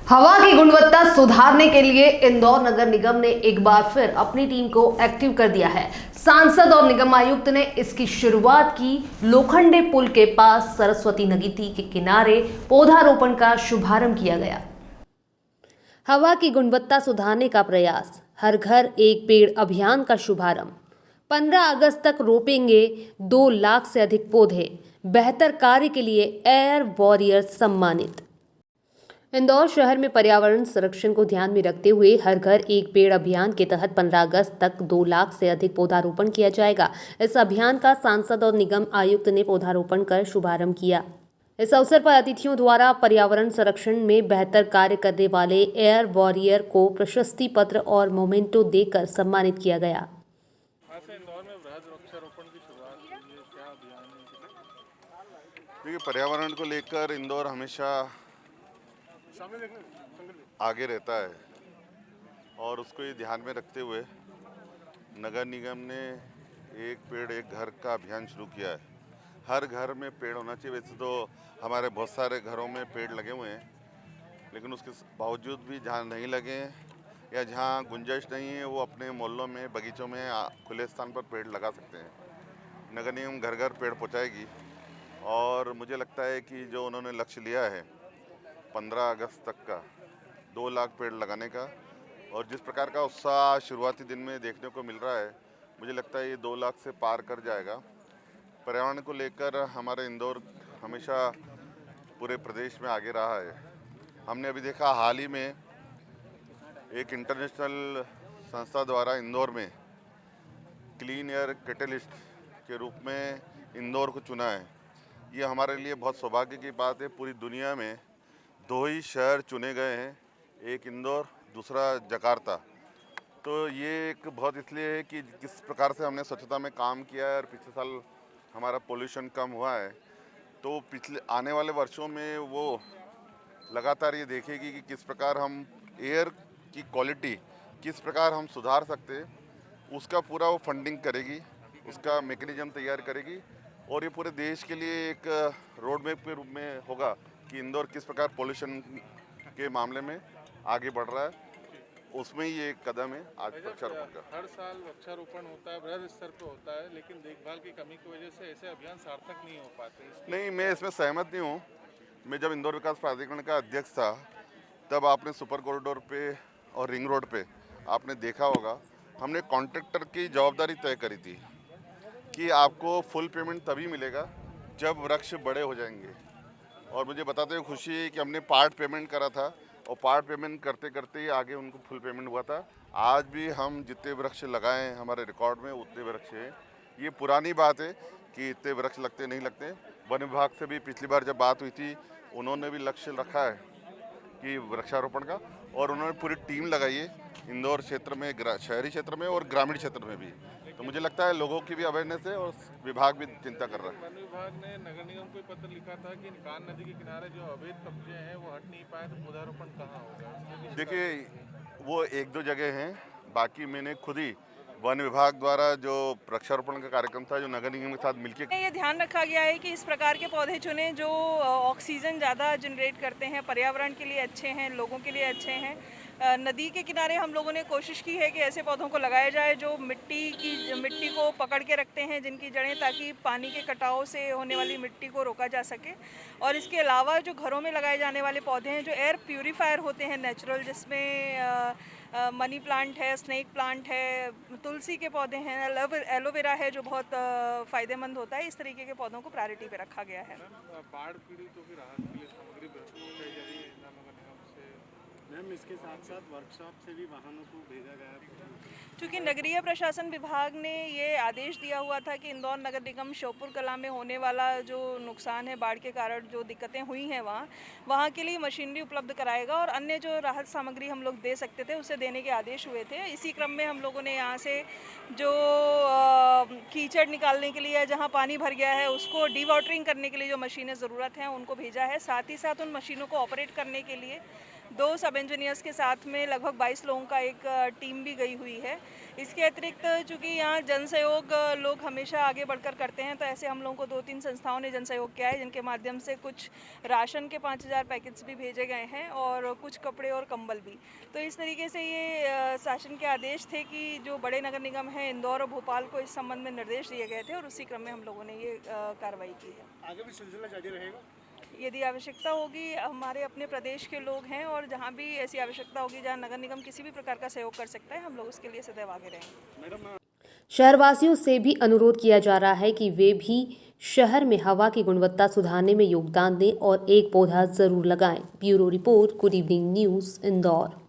हवा की गुणवत्ता सुधारने के लिए इंदौर नगर निगम ने एक बार फिर अपनी टीम को एक्टिव कर दिया है। सांसद और निगम आयुक्त ने इसकी शुरुआत की। लोखंडे पुल के पास सरस्वती नदी के किनारे पौधारोपण का शुभारंभ किया गया। हवा की गुणवत्ता सुधारने का प्रयास, हर घर एक पेड़ अभियान का शुभारंभ। 15 अगस्त तक रोपेंगे 2 लाख से अधिक पौधे। बेहतर कार्य के लिए एयर वॉरियर सम्मानित। इंदौर शहर में पर्यावरण संरक्षण को ध्यान में रखते हुए हर घर एक पेड़ अभियान के तहत 15 अगस्त तक 2 लाख से अधिक पौधारोपण किया जाएगा। इस अभियान का सांसद और निगम आयुक्त ने पौधारोपण कर शुभारंभ किया। इस अवसर पर अतिथियों द्वारा पर्यावरण संरक्षण में बेहतर कार्य करने वाले एयर वॉरियर को प्रशस्ति पत्र और मोमेंटो देकर सम्मानित किया गया। देखिए, पर्यावरण को लेकर इंदौर हमेशा आगे रहता है और उसको ये ध्यान में रखते हुए नगर निगम ने एक पेड़ एक घर का अभियान शुरू किया है। हर घर में पेड़ होना चाहिए। वैसे तो हमारे बहुत सारे घरों में पेड़ लगे हुए हैं, लेकिन उसके बावजूद भी जहाँ नहीं लगे या जहाँ गुंजाइश नहीं है, वो अपने मोहल्लों में, बगीचों में, खुले स्थान पर पेड़ लगा सकते हैं। नगर निगम घर घर पेड़ पहुँचाएगी और मुझे लगता है कि जो उन्होंने लक्ष्य लिया है 15 अगस्त तक का 2 लाख पेड़ लगाने का, और जिस प्रकार का उत्साह शुरुआती दिन में देखने को मिल रहा है, मुझे लगता है ये 2 लाख से पार कर जाएगा। पर्यावरण को लेकर हमारे इंदौर हमेशा पूरे प्रदेश में आगे रहा है। हमने अभी देखा हाल ही में एक इंटरनेशनल संस्था द्वारा इंदौर में क्लीन एयर कैटलिस्ट के रूप में इंदौर को चुना है। ये हमारे लिए बहुत सौभाग्य की बात है। पूरी दुनिया में 2 ही शहर चुने गए हैं, एक इंदौर, दूसरा जकार्ता। तो ये एक बहुत इसलिए है कि किस प्रकार से हमने स्वच्छता में काम किया है और पिछले साल हमारा पोल्यूशन कम हुआ है। तो पिछले आने वाले वर्षों में वो लगातार ये देखेगी कि किस प्रकार हम एयर की क्वालिटी किस प्रकार हम सुधार सकते हैं, उसका पूरा वो फंडिंग करेगी, उसका मैकेनिज्म तैयार करेगी और ये पूरे देश के लिए एक रोड मैप के रूप में होगा कि इंदौर किस प्रकार पोल्यूशन के मामले में आगे बढ़ रहा है। उसमें ही एक कदम है आज वृक्षारोपण का। हर साल वृक्षारोपण होता है, बृहद स्तर पे होता है, लेकिन देखभाल की कमी की वजह से ऐसे अभियान सार्थक नहीं हो पाते। नहीं, मैं इसमें सहमत नहीं हूँ। मैं जब इंदौर विकास प्राधिकरण का अध्यक्ष था, तब आपने सुपर कॉरिडोर पे और रिंग रोड पे आपने देखा होगा, हमने कॉन्ट्रैक्टर की जवाबदारी तय करी थी कि आपको फुल पेमेंट तभी मिलेगा जब वृक्ष बड़े हो जाएंगे। और मुझे बताते हुए खुशी है कि हमने पार्ट पेमेंट करा था और पार्ट पेमेंट करते करते ही आगे उनको फुल पेमेंट हुआ था। आज भी हम जितने वृक्ष लगाए हैं हमारे रिकॉर्ड में उतने वृक्ष हैं। ये पुरानी बात है कि इतने वृक्ष लगते नहीं लगते। वन विभाग से भी पिछली बार जब बात हुई थी, उन्होंने भी लक्ष्य रखा है कि वृक्षारोपण का, और उन्होंने पूरी टीम लगाई है इंदौर क्षेत्र में, शहरी क्षेत्र में और ग्रामीण क्षेत्र में भी। तो मुझे लगता है लोगों की भी अवेयरनेस है और विभाग भी चिंता कर रहा है। वन विभाग ने नगर निगम को पत्र लिखा था कि कान नदी के किनारे जो अवैध कब्जे हैं वो हट नहीं पाए, तो पौधारोपण कहाँ होगा? देखिए, वो 1-2 जगह हैं, बाकी मैंने खुद ही वन विभाग द्वारा जो वृक्षारोपण का कार्यक्रम था, जो नगर निगम के साथ मिलकर ये ध्यान रखा गया है कि इस प्रकार के पौधे चुने जो ऑक्सीजन ज़्यादा जनरेट करते हैं, पर्यावरण के लिए अच्छे हैं, लोगों के लिए अच्छे हैं। नदी के किनारे हम लोगों ने कोशिश की है कि ऐसे पौधों को लगाया जाए जो मिट्टी को पकड़ के रखते हैं, जिनकी जड़ें, ताकि पानी के कटाव से होने वाली मिट्टी को रोका जा सके। और इसके अलावा जो घरों में लगाए जाने वाले पौधे हैं जो एयर प्यूरीफायर होते हैं नेचुरल, जिसमें मनी प्लांट है, स्नेक प्लांट है, तुलसी के पौधे हैं, एलोवेरा है जो बहुत फ़ायदेमंद होता है। इस तरीके के पौधों को प्रायोरिटी पे रखा गया है। बाढ़ पीड़ितों की राहत के लिए सामग्री पहुंचाई जा रही है इंदौर नगर निगम से। मैम, इसके साथ साथ वर्कशॉप से भी वाहनों को भेजा गया है। क्योंकि नगरीय प्रशासन विभाग ने ये आदेश दिया हुआ था कि इंदौर नगर निगम श्योपुर कला में होने वाला जो नुकसान है बाढ़ के कारण, जो दिक्कतें हुई हैं वहाँ के लिए मशीनरी उपलब्ध कराएगा और अन्य जो राहत सामग्री हम लोग दे सकते थे उसे देने के आदेश हुए थे। इसी क्रम में हम लोगों ने यहाँ से जो कीचड़ निकालने के लिए, जहाँ पानी भर गया है उसको डीवाटरिंग करने के लिए जो मशीनें ज़रूरत हैं उनको भेजा है। साथ ही साथ उन मशीनों को ऑपरेट करने के लिए 2 सब इंजीनियर्स के साथ में लगभग 22 लोगों का एक टीम भी गई हुई है। इसके अतिरिक्त चूँकि यहाँ जन सहयोग लोग हमेशा आगे बढ़कर करते हैं, तो ऐसे हम लोगों को 2-3 संस्थाओं ने जन सहयोग किया है, जिनके माध्यम से कुछ राशन के 5000 पैकेट्स भी भेजे गए हैं और कुछ कपड़े और कंबल भी। तो इस तरीके से ये शासन के आदेश थे कि जो बड़े नगर निगम हैं इंदौर और भोपाल को इस संबंध में निर्देश दिए गए थे और उसी क्रम में हम लोगों ने ये कार्रवाई की है। आगे भी सिलसिला जारी रहेगा। यदि आवश्यकता होगी, हमारे अपने प्रदेश के लोग हैं और जहाँ भी ऐसी आवश्यकता होगी जहाँ नगर निगम किसी भी प्रकार का सहयोग कर सकता है, हम लोग उसके लिए सदैव आगे रहेंगे। मैडम शहरवासियों से भी अनुरोध किया जा रहा है कि वे भी शहर में हवा की गुणवत्ता सुधारने में योगदान दें और एक पौधा जरूर लगाएं। Bureau report, good evening news, Indore.